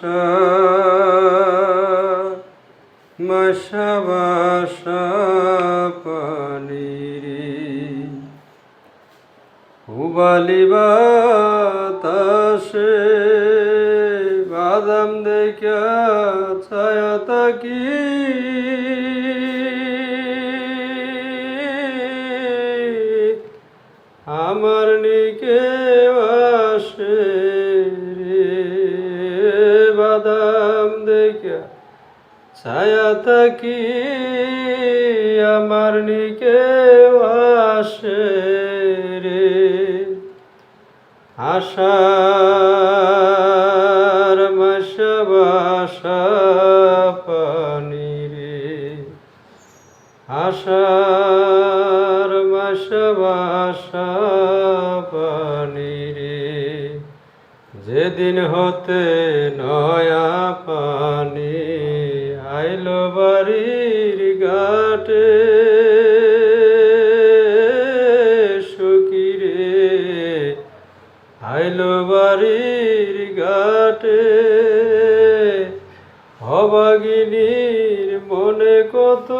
বাসা মাসা বাসা পানিরে উবালি বাতাসে বাদাম দেখা ছায়া তাকি আমার নিকে আসে রে বাদাম দেখা ছায়া তাকি আমার নিকে আসে রে আশার মাসা বাসা পানিরে আশার মাসা বাসা পানিরে যেদিন হতে নয়া পানি আইলো বাড়ির ঘাটে সখীরে আইলো বাড়ির ঘাটে অভাগিনীর মনে কত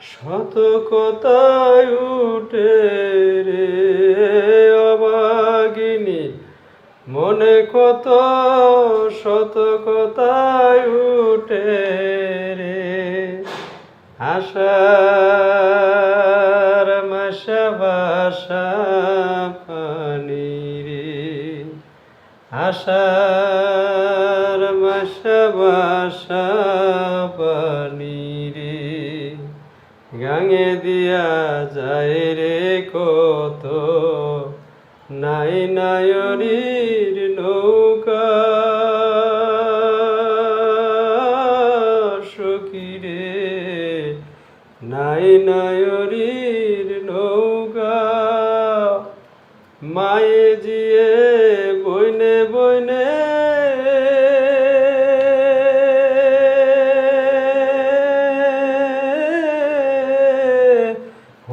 শত কথায় উঠে রে অভাগিনীর মনে কত শত কথায় উঠে রে আশার মাসা বাসা পানিরে আশার মাসা বাসা পানিরে গাঙে দিয়া যায় রে কত নাই নায়রির নৌকা সখীরে নাই নায়রির নৌকা মায়ে জিয়ে বইনে বইনে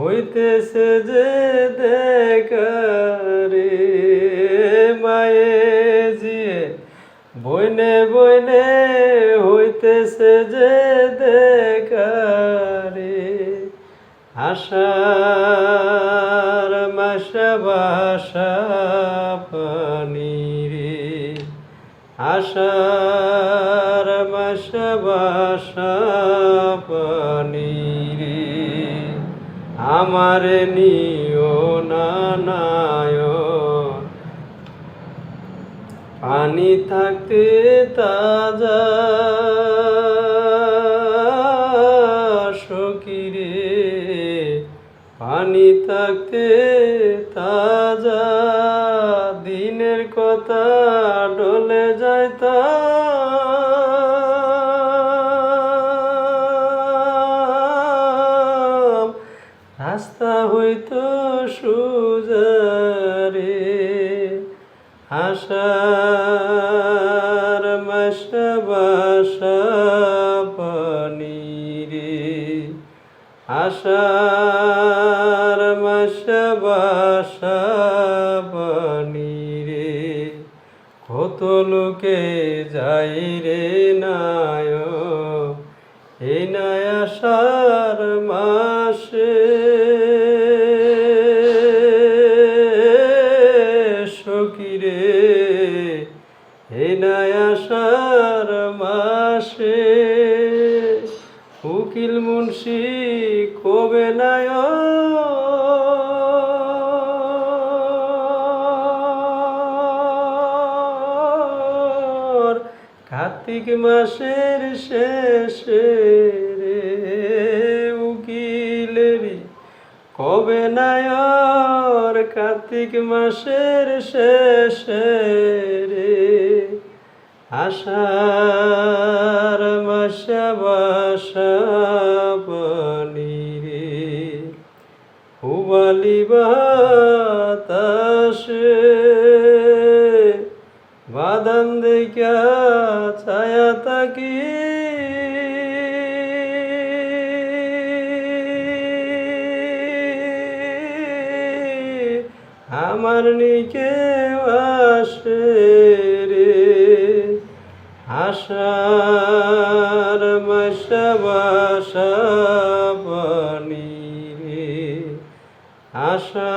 হইতেছে যে দেখা রে মায়ে জিয়ে বইনে বইনে হইতেছে যে দেখা রে আশার মাসা বাসা পানিরে আশার মাসা বাসা পানিরে আমার নিও নানায়ন পানি থাকতে তাজা সখীরে পানি থাকতে তাজা দিনের কথা ডলে যাইতা রাস্তা হইতো সুজারে আশার মাসা বাসা পানিরে আশার মাসা বাসা পানিরে কত লোকে যাই রে নায় এই নয় আশার মাসে সখীরে এই নয় আশার মাসে উকিল মুন্সি কবে নায় কার্তিক মাসের শেষে রে উকিলেরি কবে নায়র কার্তিক মাসের শেষে রে আষাঢ় মাসা বাসা পানিরে হুবালি বাতাসে বাদাম দেখা ছায়া তাকি আমার নিকে আসে রে আশার মাসা বাসা পানি রে আশা